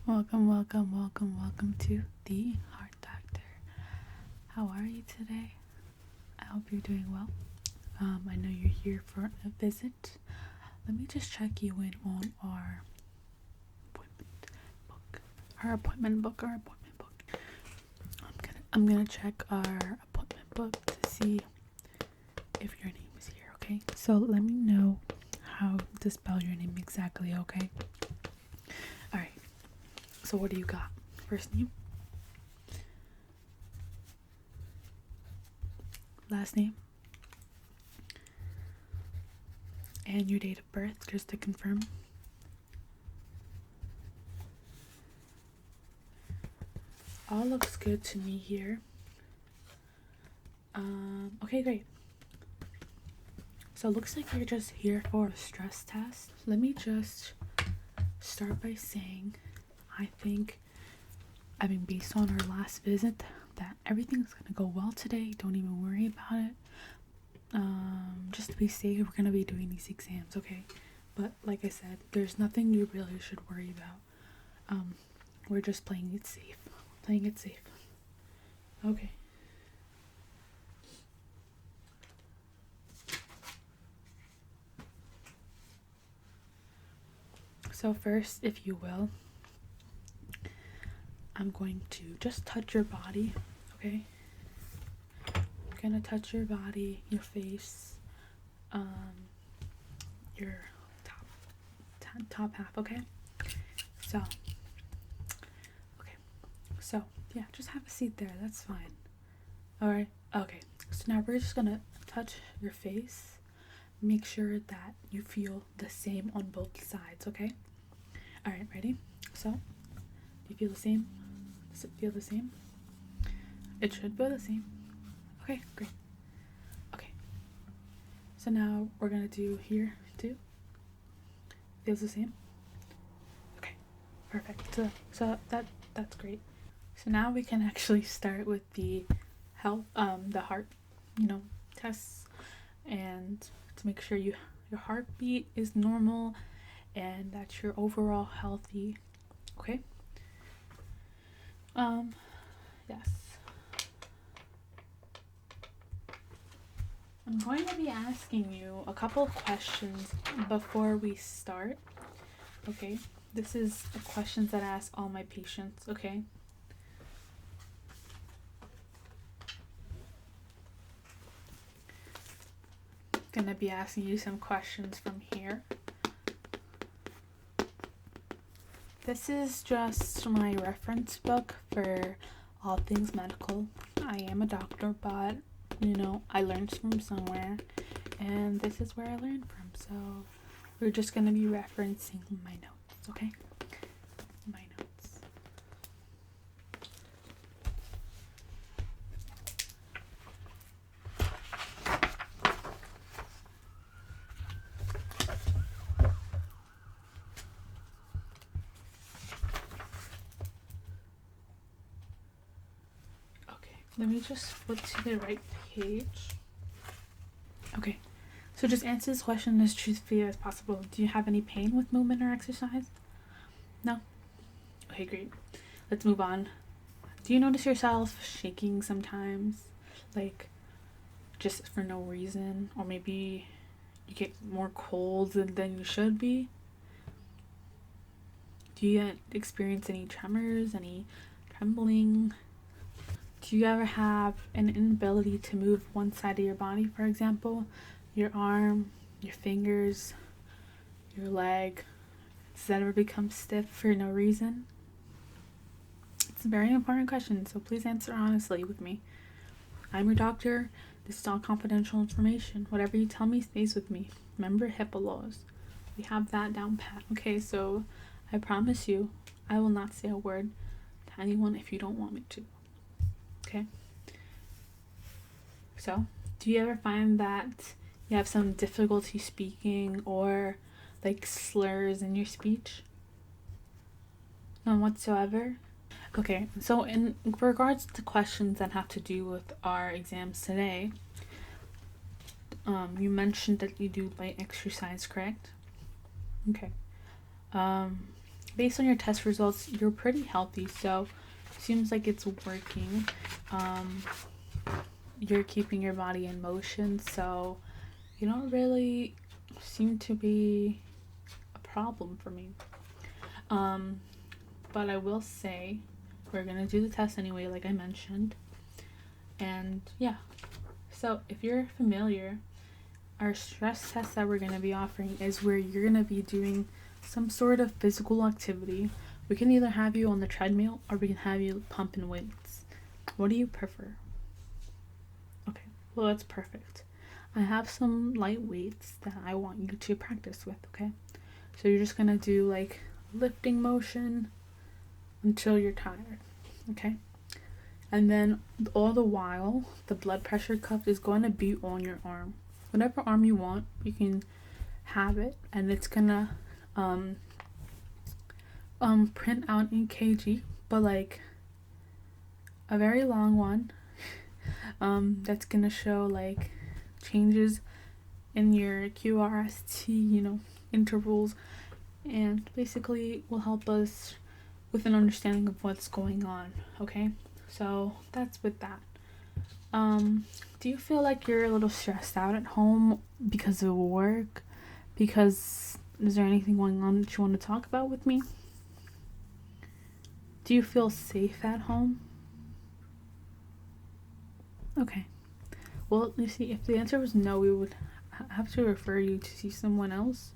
Welcome to the Heart Doctor. How are you today? I hope you're doing well. I know you're here for a visit. Let me just check you in on our appointment book. I'm gonna check our appointment book to see if your name is here. Okay. So let me know how to spell your name exactly. Okay. All right. So what do you got? First name? Last name? And your date of birth, just to confirm. All looks good to me here. Okay, great. So it looks like you're just here for a stress test. Let me just start by saying based on our last visit, that everything's gonna go well today. Don't even worry about it. Just to be safe, we're gonna be doing these exams, okay? But like I said, there's nothing you really should worry about. We're just playing it safe. Okay. So first, if you will, I'm going to just touch your body, okay? I'm gonna touch your body, your face, your top half, okay? So yeah, just have a seat there, that's fine. Alright, okay. So now we're just gonna touch your face. Make sure that you feel the same on both sides, okay? Alright, ready? So, do you feel the same? Does it feel the same? It should feel the same. Okay, great. Okay. So now we're gonna do here too. Feels the same? Okay, perfect. So that's great. So now we can actually start with the heart, tests, and to make sure your heartbeat is normal and that you're overall healthy. Okay. Yes. I'm going to be asking you a couple of questions before we start. Okay. This is the questions that I ask all my patients. Okay. Gonna be asking you some questions from here. This is just my reference book for all things medical. I am a doctor, but I learned from somewhere, and this is where I learned from. So we're just gonna be referencing my notes, okay? My notes. Let me just flip to the right page. Okay, so just answer this question as truthfully as possible. Do you have any pain with movement or exercise? No? Okay, great. Let's move on. Do you notice yourself shaking sometimes? Like, just for no reason? Or maybe you get more cold than you should be? Do you experience any tremors, any trembling? Do you ever have an inability to move one side of your body, for example? Your arm, your fingers, your leg? Does that ever become stiff for no reason? It's a very important question, so please answer honestly with me. I'm your doctor. This is all confidential information. Whatever you tell me stays with me. Remember HIPAA laws. We have that down pat. Okay, so I promise you, I will not say a word to anyone if you don't want me to. Okay? So, do you ever find that you have some difficulty speaking or like slurs in your speech? None whatsoever? Okay, so in regards to questions that have to do with our exams today, you mentioned that you do light exercise, correct? Okay. based on your test results, you're pretty healthy, so seems like it's working. You're keeping your body in motion, so you don't really seem to be a problem for me. But I will say we're gonna do the test anyway, like I mentioned. And yeah, so if you're familiar, our stress test that we're gonna be offering is where you're gonna be doing some sort of physical activity. We can either have you on the treadmill or we can have you pumping weights. What do you prefer? Okay, well, that's perfect. I have some light weights that I want you to practice with, okay? So you're just gonna do like lifting motion until you're tired, okay? And then all the while, the blood pressure cuff is going to be on your arm. Whatever arm you want, you can have it, and it's gonna print out in kg, but like a very long one. That's gonna show like changes in your QRST, intervals, and basically will help us with an understanding of what's going on, okay? So that's with that. Do you feel like you're a little stressed out at home because of work? Because is there anything going on that you want to talk about with me? Do you feel safe at home? Okay. Well, you see, if the answer was no, we would have to refer you to see someone else.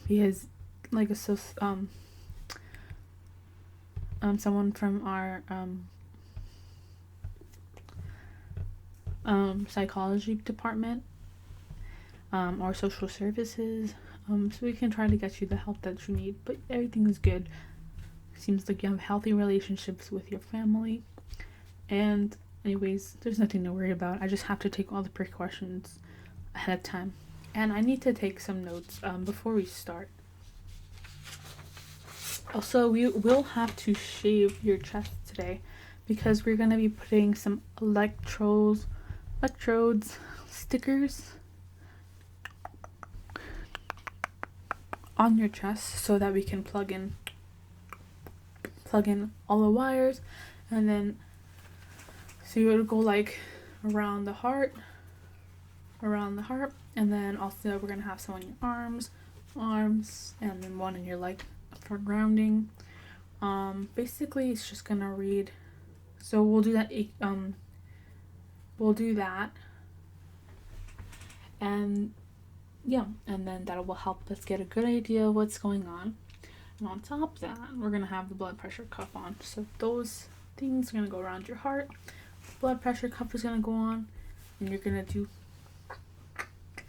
Because like someone from our psychology department, or social services, so we can try to get you the help that you need. But everything is good. Seems like you have healthy relationships with your family, and anyways, there's nothing to worry about. I just have to take all the precautions ahead of time, and I need to take some notes before we start. Also, we will have to shave your chest today because we're going to be putting some electrodes, stickers on your chest so that we can plug in all the wires, and then so you would go like around the heart, and then also we're going to have some on your arms, and then one in your leg for grounding. Basically it's just gonna read, so we'll do that, and yeah, and then that will help us get a good idea of what's going on. And on top of that, we're gonna have the blood pressure cuff on, so those things are gonna go around your heart, blood pressure cuff is gonna go on, and you're gonna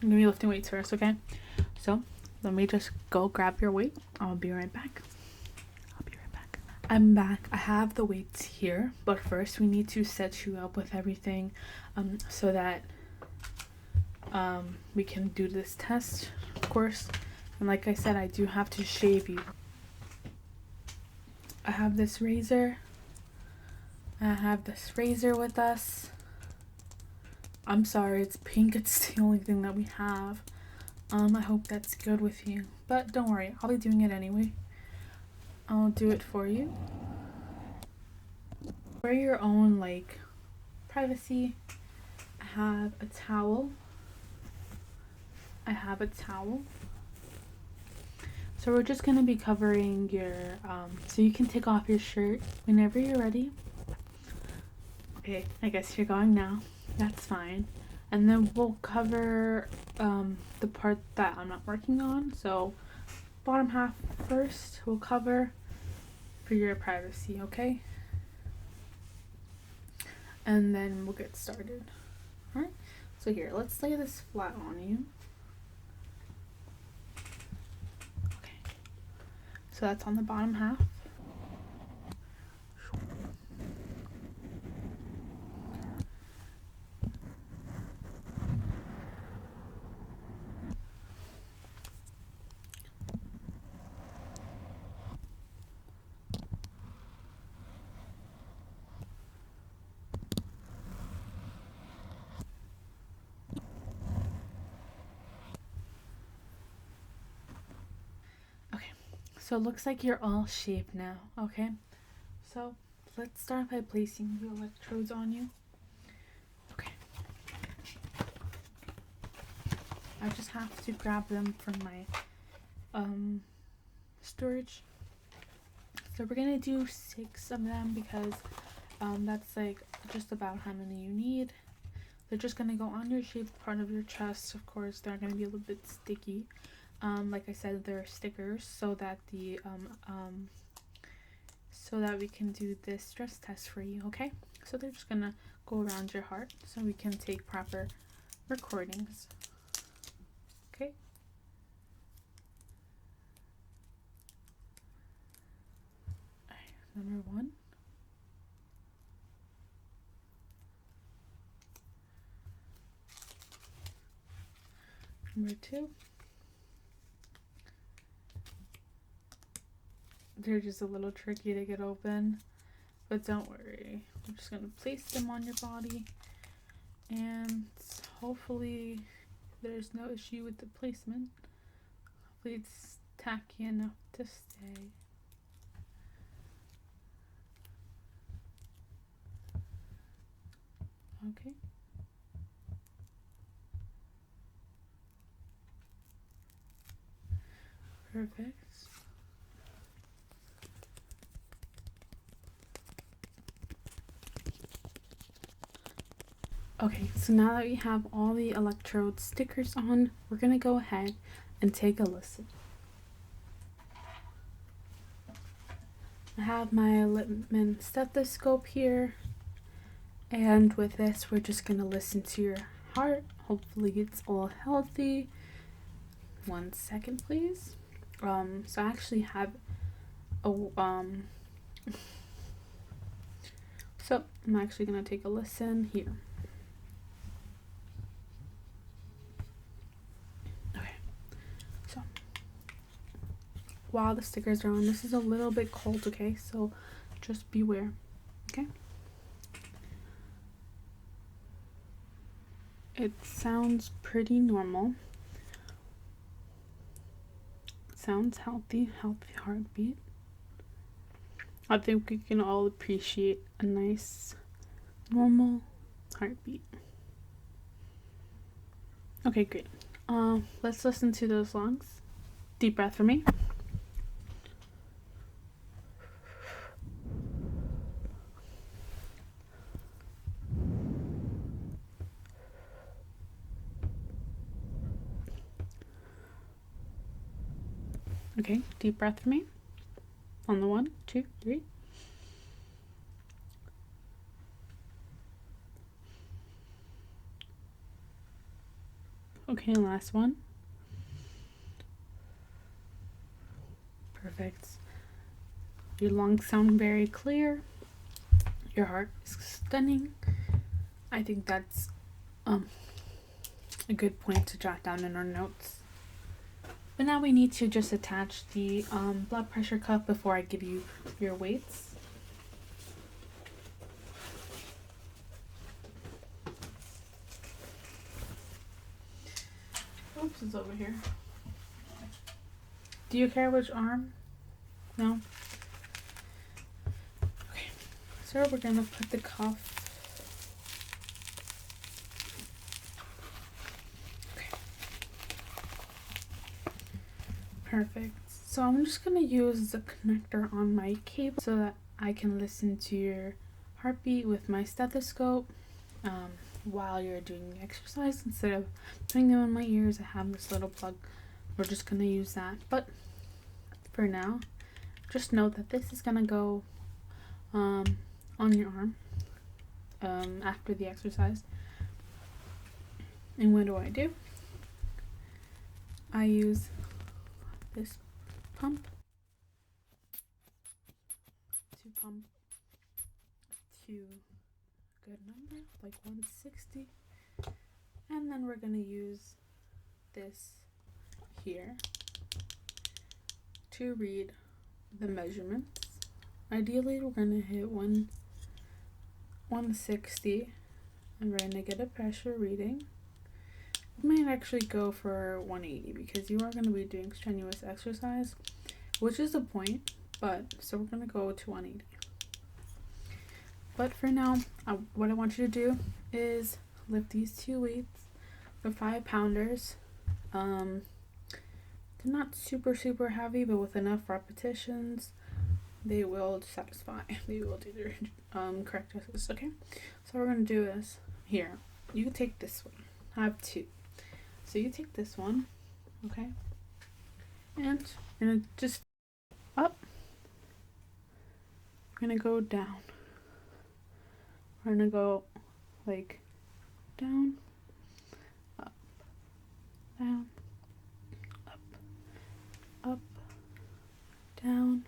be lifting weights first, okay? So let me just go grab your weight. I'll be right back. I'm back. I have the weights here, but first we need to set you up with everything so that we can do this test, of course. And like I said, I do have to shave you. I have this razor. With us. I'm sorry, it's pink. It's the only thing that we have. I hope that's good with you. But don't worry, I'll be doing it anyway. I'll do it for you. For your own, like, privacy, I have a towel. So we're just going to be covering your, so you can take off your shirt whenever you're ready. Okay, I guess you're going now. That's fine. And then we'll cover the part that I'm not working on. So bottom half first we'll cover for your privacy, okay? And then we'll get started. Alright, so here, let's lay this flat on you. Okay, so that's on the bottom half. So it looks like you're all shaped now, okay? So let's start by placing the electrodes on you. Okay. I just have to grab them from my storage. So we're gonna do 6 of them because that's like just about how many you need. They're just gonna go on your shaped part of your chest. Of course, they're gonna be a little bit sticky. Like I said, they're stickers so that the so that we can do this stress test for you. Okay, so they're just gonna go around your heart so we can take proper recordings. Okay. Number 1. Number 2. They're just a little tricky to get open, but don't worry. I'm just going to place them on your body, and hopefully there's no issue with the placement. Hopefully it's tacky enough to stay. Okay. Perfect. Okay, so now that we have all the electrode stickers on, we're going to go ahead and take a listen. I have my Littman stethoscope here, and with this we're just going to listen to your heart. Hopefully it's all healthy. 1 second please. So I actually have a so I'm actually going to take a listen here. Okay, so while the stickers are on, this is a little bit cold, okay, so just beware. Okay, it sounds pretty normal. It sounds healthy heartbeat. I think we can all appreciate a nice normal heartbeat. Okay, great. Let's listen to those lungs. Deep breath for me. Okay, deep breath for me. On the 1, 2, 3. Okay, last one. Perfect. Your lungs sound very clear. Your heart is stunning. I think that's a good point to jot down in our notes. But now we need to just attach the blood pressure cuff before I give you your weights. Oops, it's over here. Do you care which arm? No? Okay, so we're gonna put the cuff. Okay. Perfect. So I'm just gonna use the connector on my cable so that I can listen to your heartbeat with my stethoscope while you're doing the exercise. Instead of putting them in my ears, I have this little plug. We're just gonna use that. But for now, just note that this is gonna go on your arm after the exercise. And what do? I use this pump to pump to a good number, like 160, and then we're gonna use this here to read the measurements. Ideally, we're gonna hit 160, and we're gonna get a pressure reading. We might actually go for 180 because you are going to be doing strenuous exercise, which is the point, but so we're gonna go to 180. But for now, what I want you to do is lift these 2 weights for 5-pounders. They're not super heavy, but with enough repetitions, they will satisfy. They will do their correct exercise. Okay, so what we're gonna do is here. You can take this one. I have 2, so you take this one, okay, and you're gonna just up. We're gonna go down. We're gonna go like down, up, down, up, down.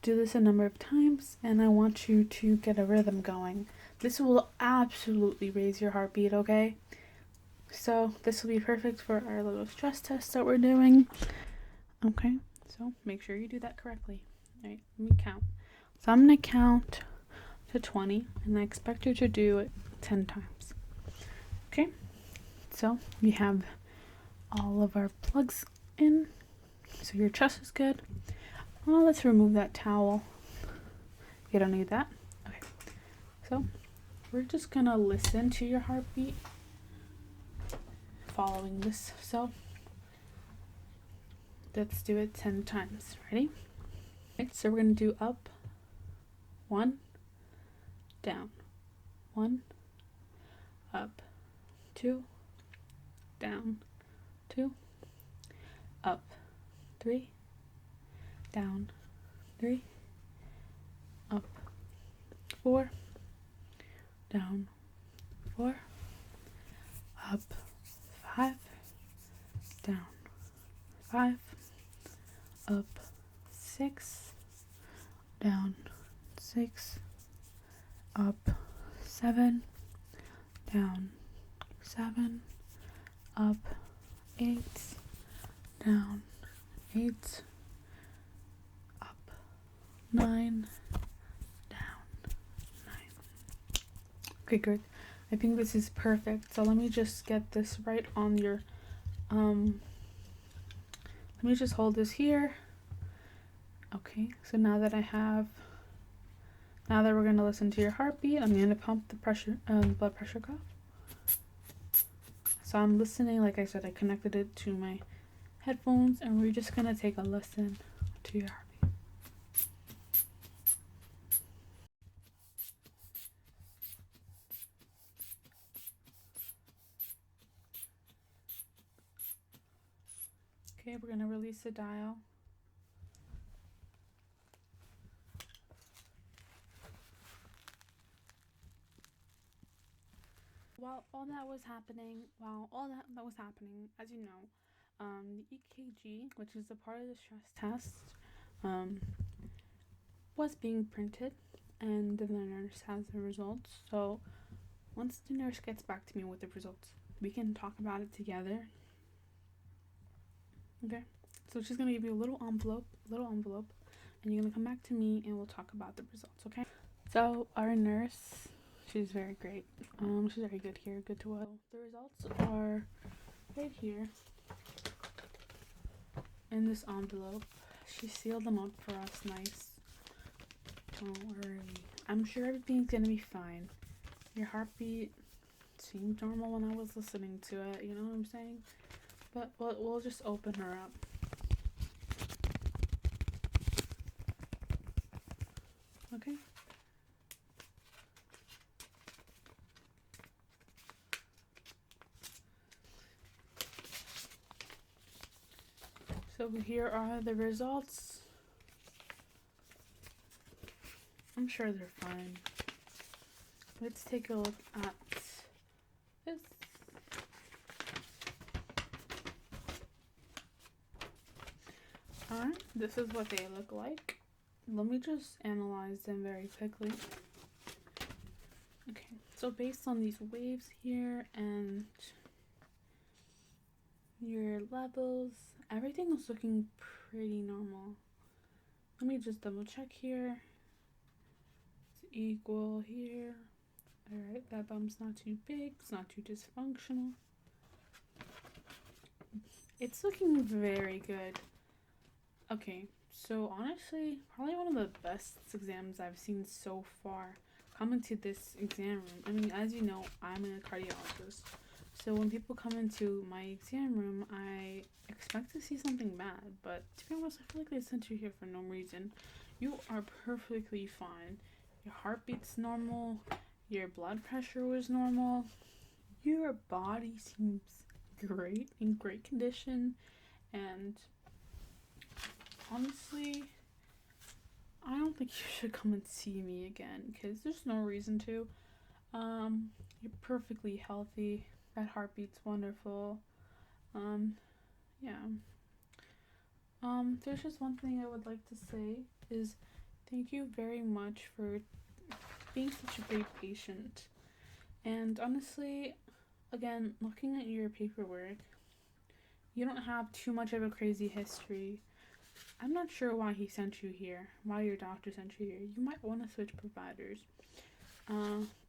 Do this a number of times, and I want you to get a rhythm going. This will absolutely raise your heartbeat, okay? So this will be perfect for our little stress test that we're doing. Okay, so make sure you do that correctly. All right, let me count. So I'm gonna count to 20, and I expect you to do it 10 times. Okay, so we have all of our plugs in, so your chest is good. Well, let's remove that towel. You don't need that. Okay, so we're just gonna listen to your heartbeat following this. So let's do it 10 times. Ready? Okay, so we're gonna do up, 1, down, 1, up, 2, down, 2, up, 3, down, 3, up, 4, down, 4, up, 5, down, 5, up, 6, down, 6, up, 7, down, 7, up, 8, down, 8, up, 9, down, 9. Okay, good. I think this is perfect. So let me just get this right on your, let me just hold this here. Okay, so now that we're going to listen to your heartbeat, I'm going to pump the blood pressure cuff. So I'm listening, like I said, I connected it to my headphones, and we're just going to take a listen to your heartbeat. Okay, we're going to release the dial. While all that was happening, as you know, the EKG, which is a part of the stress test, was being printed, and the nurse has the results. So once the nurse gets back to me with the results, we can talk about it together. Okay, so she's gonna give you a little envelope, and you're gonna come back to me, and we'll talk about the results. Okay, so our nurse, she's very great. She's very good here, good to us. The results are right here in this envelope. She sealed them up for us nice. Don't worry. I'm sure everything's gonna be fine. Your heartbeat seemed normal when I was listening to it, you know what I'm saying? But we'll just open her up. Okay? So here are the results. I'm sure they're fine. Let's take a look at this. Alright, this is what they look like. Let me just analyze them very quickly. Okay, so based on these waves here and your levels, everything is looking pretty normal. Let me just double check here. It's equal here. Alright, that bump's not too big, it's not too dysfunctional. It's looking very good. Okay, So honestly, probably one of the best exams I've seen so far. Coming to this exam room, I mean, as you know, I'm a cardiologist. So when people come into my exam room, I expect to see something bad. But to be honest, I feel like they sent you here for no reason. You are perfectly fine. Your heartbeat's normal. Your blood pressure was normal. Your body seems great, in great condition. And honestly, I don't think you should come and see me again because there's no reason to. You're perfectly healthy. That heartbeat's wonderful. Um, yeah. There's just one thing I would like to say is thank you very much for being such a great patient. And honestly, again, looking at your paperwork, you don't have too much of a crazy history. I'm not sure why he sent you here, why your doctor sent you here. You might want to switch providers.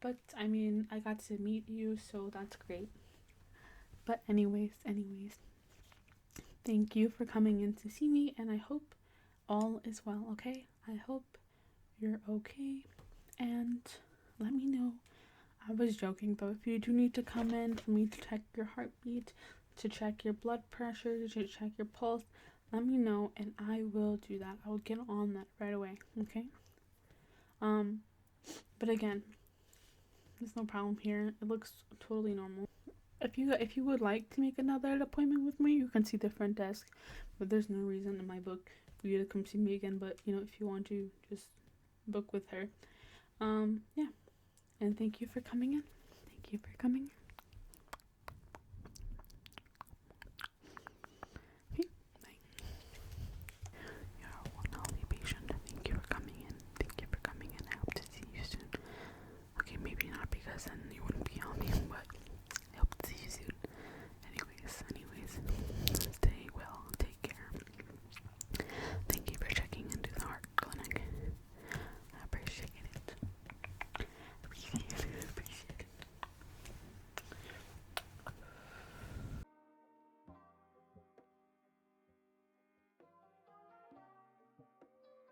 But I mean, I got to meet you, so that's great. But anyways, thank you for coming in to see me, and I hope all is well, okay? I hope you're okay, and let me know. I was joking, but if you do need to come in for me to check your heartbeat, to check your blood pressure, to check your pulse, let me know, and I will do that. I will get on that right away, okay? Um, but again, there's no problem here. It looks totally normal. If you would like to make another appointment with me, you can see the front desk. But there's no reason in my book for you to come see me again. But if you want to, just book with her. Yeah. And thank you for coming in. Thank you for coming.